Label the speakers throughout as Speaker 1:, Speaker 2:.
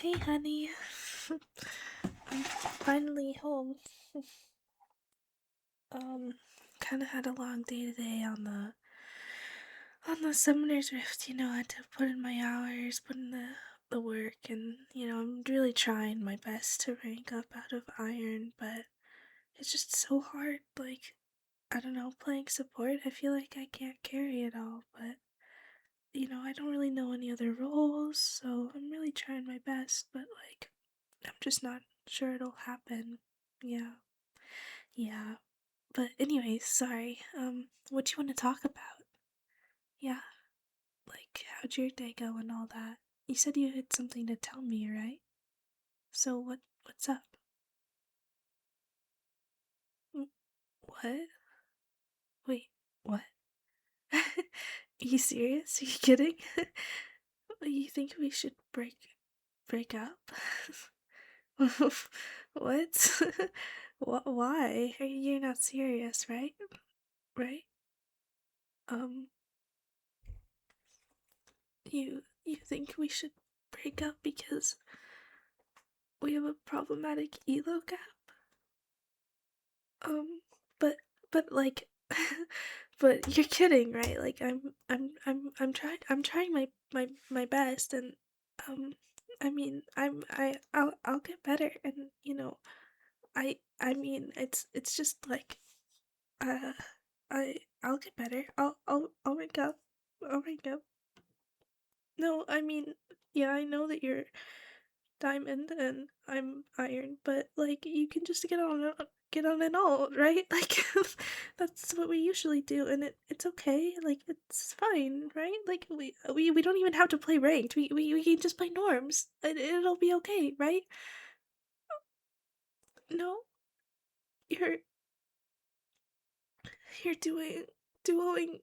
Speaker 1: Hey, honey. I'm finally home. Um, kind of had a long day today on the Summoner's Rift. I had to put in my hours, put in the work, and I'm really trying my best to rank up out of Iron, but it's just so hard. Like, I don't know, playing support. I feel like I can't carry it all, but I don't really know any other roles, so I'm really trying my best, but like, I'm just not sure it'll happen. Yeah. Yeah. But anyways, sorry. What do you want to talk about? Yeah. Like, how'd your day go and all that? You said you had something to tell me, right? So what's up? Mm, What? Wait, what? Are you serious? Are you kidding? You think we should break up? What? Why? You're not serious, right? Right? Um, you think we should break up because we have a problematic elo gap? Um, but like, but you're kidding, right? Like I'm trying my best, and um, I mean I'll get better, and I mean it's just like uh I'll get better. I'll wake up. I'll wake up. No, I mean, yeah, I know that you're diamond and I'm iron, but like you can just get on it all, right? Like that's what we usually do, and it's okay. Like it's fine, right? Like we don't even have to play ranked. We can just play norms. It'll be okay, right? No, you're you're duoing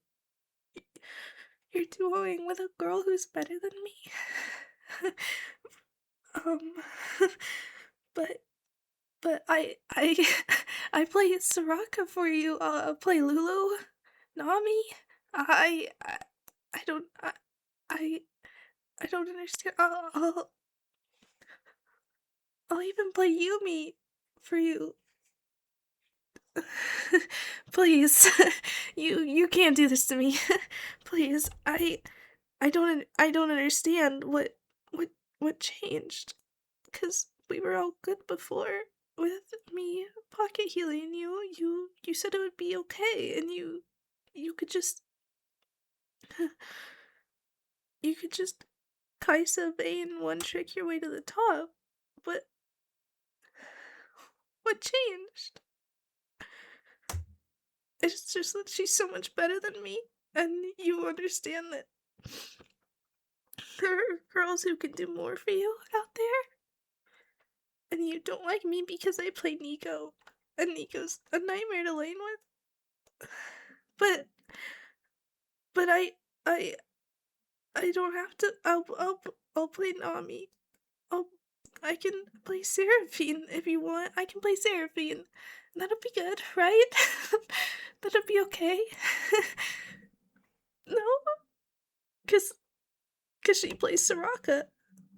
Speaker 1: you're duoing with a girl who's better than me. um, but I I play Soraka for you. Play Lulu, Nami. I I don't I I don't understand. I'll even play Yumi for you. Please, you can't do this to me. Please, I don't understand what what changed. Cause we were all good before with me pocket healing you. You said it would be okay, and you could just you could just Kaisa Vayne one trick your way to the top. But what changed? It's just that she's so much better than me, and you understand that there are girls who can do more for you out there, and you don't like me because I play Nico, and Nico's a nightmare to lane with. But but I I don't have to. I'll play Nami. I'll I can play Seraphine if you want. I can play Seraphine. That'll be good, right? That'll be okay. No, cause she plays Soraka,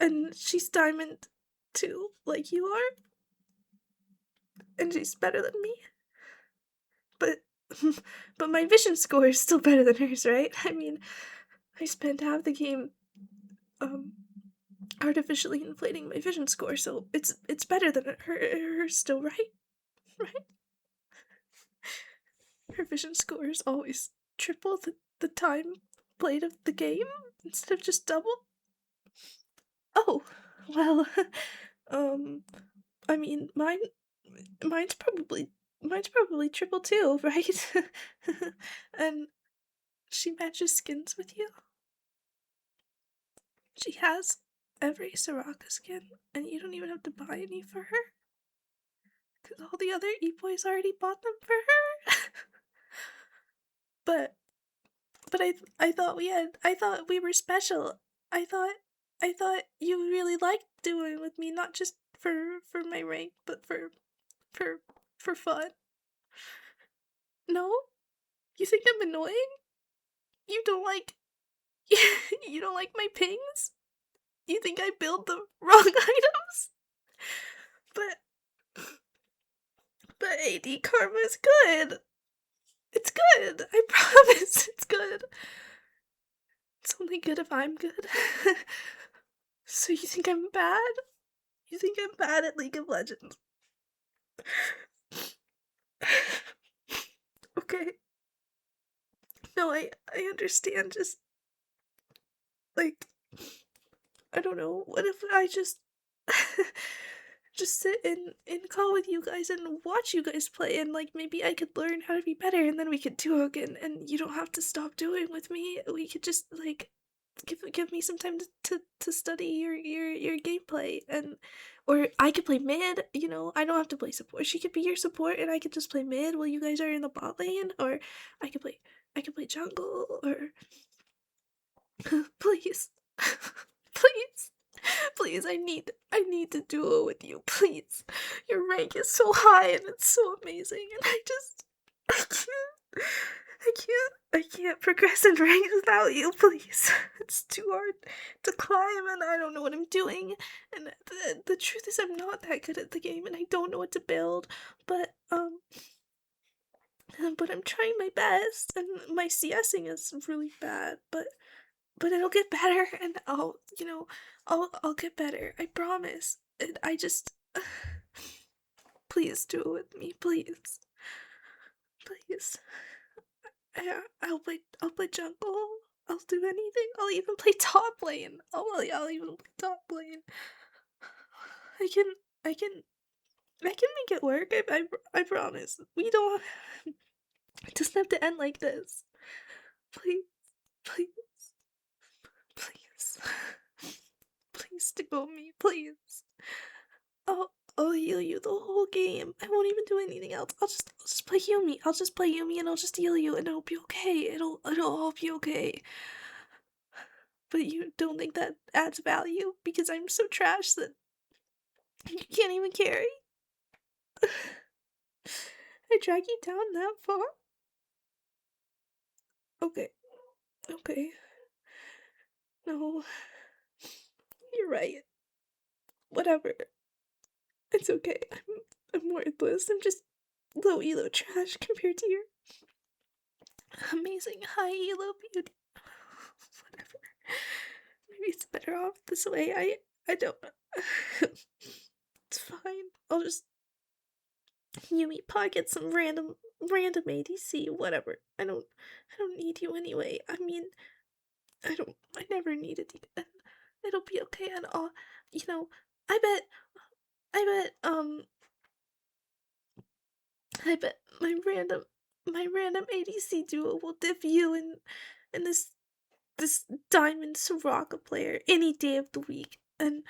Speaker 1: and she's diamond too, like you are, and she's better than me. But but my vision score is still better than hers, right? I mean, I spent half the game um artificially inflating my vision score, so it's better than hers still, right? Right? Her vision score is always triple the time played of the game instead of just double. Oh, well, um, I mean, mine's probably mine's probably triple too, right? And she matches skins with you. She has every Soraka skin, and you don't even have to buy any for her, because all the other e-boys already bought them for her. but I thought we were special. I thought I thought you really liked doing with me, not just for my rank, but for for fun. No? You think I'm annoying? You don't like you don't like my pings? You think I build the wrong items? But AD karma is good. It's good. I promise it's good. It's only good if I'm good. So you think I'm bad? You think I'm bad at League of Legends? Okay. No, I understand. Just like, I don't know. What if I just just sit in call with you guys and watch you guys play, and like maybe I could learn how to be better, and then we could duo again, and you don't have to stop doing with me. We could just like give me some time to study your gameplay, and or I could play mid, you know, I don't have to play support. She could be your support and I could just play mid while you guys are in the bot lane, or I could play jungle, or please. Please. Please, I need to duo with you, please. Your rank is so high and it's so amazing, and I can't progress in ranks without you, please. It's too hard to climb, and I don't know what I'm doing, and the truth is I'm not that good at the game, and I don't know what to build, but I'm trying my best, and my CSing is really bad, but it'll get better, and I'll get better. I promise. And I just please do it with me, please. Please. I'll play jungle. I'll do anything. I'll even play top lane. I'll even play top lane. I can make it work. I promise. We don't It doesn't have to end like this. Please. Please. Please. Please duo me, please. I'll heal you the whole game. I won't even do anything else. I'll just play Yumi. I'll just play Yumi and I'll just heal you and it'll be okay. It'll all be okay. But you don't think that adds value because I'm so trash that you can't even carry? I drag you down that far? Okay. Okay. No. You're right. Whatever. It's okay. I'm worthless. I'm just low-elo trash compared to your amazing high-elo beauty. Whatever. Maybe it's better off this way. I don't know. It's fine. I'll just Yumi pocket some random ADC, whatever. I don't need you anyway. I mean, I never needed you, and it'll be okay and all. You know, I bet I bet my random ADC duo will dip you in this diamond Soraka player any day of the week, and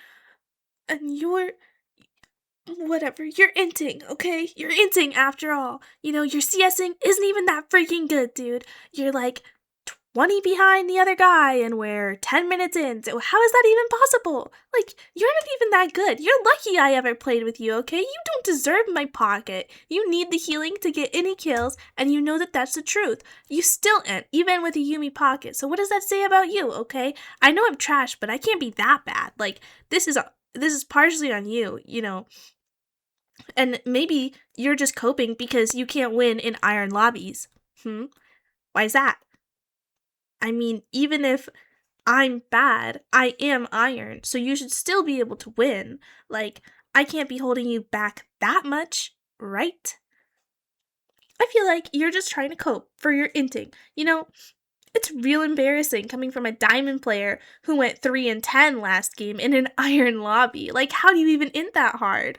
Speaker 1: you're whatever, you're inting, okay? You're inting after all. You know, your CSing isn't even that freaking good, dude. You're like 20 behind the other guy and we're 10 minutes in. So how is that even possible? Like, you're not even that good. You're lucky I ever played with you, okay? You don't deserve my pocket. You need the healing to get any kills, and you know that that's the truth. You still ain't, even with a Yumi pocket. So what does that say about you, okay? I know I'm trash, but I can't be that bad. Like, this is partially on you, you know. And maybe you're just coping because you can't win in iron lobbies. Why is that? I mean, even if I'm bad, I am iron, so you should still be able to win. Like, I can't be holding you back that much, right? I feel like you're just trying to cope for your inting. You know, it's real embarrassing coming from a diamond player who went 3-10 last game in an iron lobby. Like, how do you even int that hard?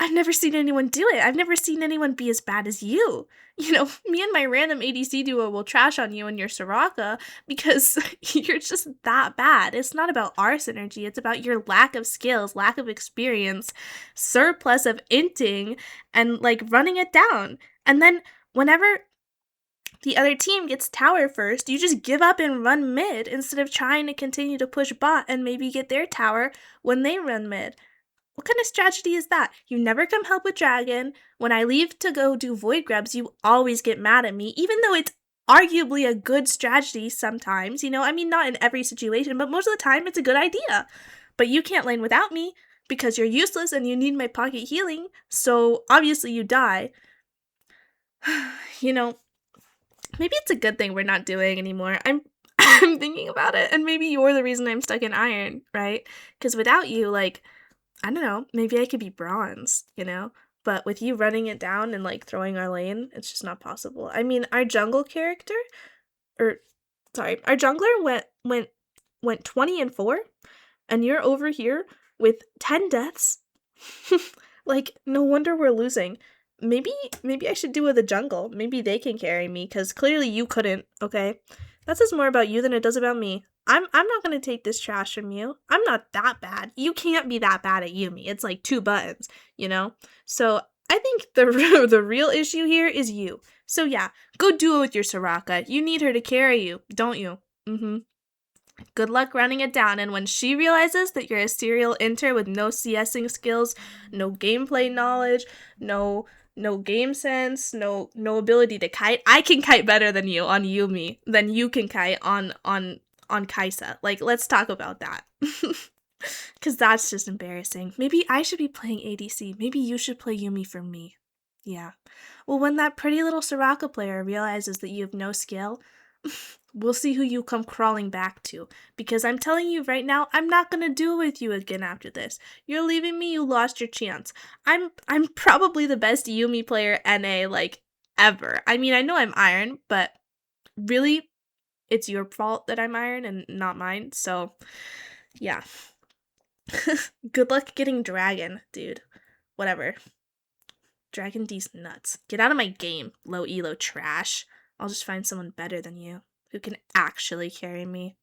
Speaker 1: I've never seen anyone do it. I've never seen anyone be as bad as you. You know, me and my random ADC duo will trash on you and your Soraka because you're just that bad. It's not about our synergy. It's about your lack of skills, lack of experience, surplus of inting, and like running it down. And then whenever the other team gets tower first, you just give up and run mid instead of trying to continue to push bot and maybe get their tower when they run mid. What kind of strategy is that? You never come help with Dragon. When I leave to go do void grabs, you always get mad at me, even though it's arguably a good strategy sometimes, I mean, not in every situation, but most of the time it's a good idea. But you can't lane without me because you're useless and you need my pocket healing, so obviously you die. you know, Maybe it's a good thing we're not doing anymore. I'm thinking about it, and maybe you're the reason I'm stuck in iron, right? Because without you, like, I don't know, maybe I could be bronze. But with you running it down and like throwing our lane, it's just not possible. I mean, our jungle character, or sorry, our jungler went 20-4, and you're over here with 10 deaths. Like, no wonder we're losing. Maybe maybe I should do with the jungle. Maybe they can carry me, because clearly you couldn't, okay? That says more about you than it does about me. I'm not gonna take this trash from you. I'm not that bad. You can't be that bad at Yumi. It's like 2 buttons. So I think the the real issue here is you. So yeah, go do it with your Soraka. You need her to carry you, don't you? Mm-hmm. Good luck running it down, and when she realizes that you're a serial inter with no CSing skills, no gameplay knowledge, no game sense, no ability to kite. I can kite better than you on Yumi than you can kite on Kaisa. Like, let's talk about that. Cause that's just embarrassing. Maybe I should be playing ADC. Maybe you should play Yumi for me. Yeah. Well, when that pretty little Soraka player realizes that you have no skill, we'll see who you come crawling back to. Because I'm telling you right now, I'm not gonna do it with you again after this. You're leaving me, you lost your chance. I'm probably the best Yumi player NA, like, ever. I mean, I know I'm Iron, but really, it's your fault that I'm Iron and not mine. So, yeah. Good luck getting Dragon, dude. Whatever. Dragon D's nuts. Get out of my game, Low-Elo trash. I'll just find someone better than you who can actually carry me.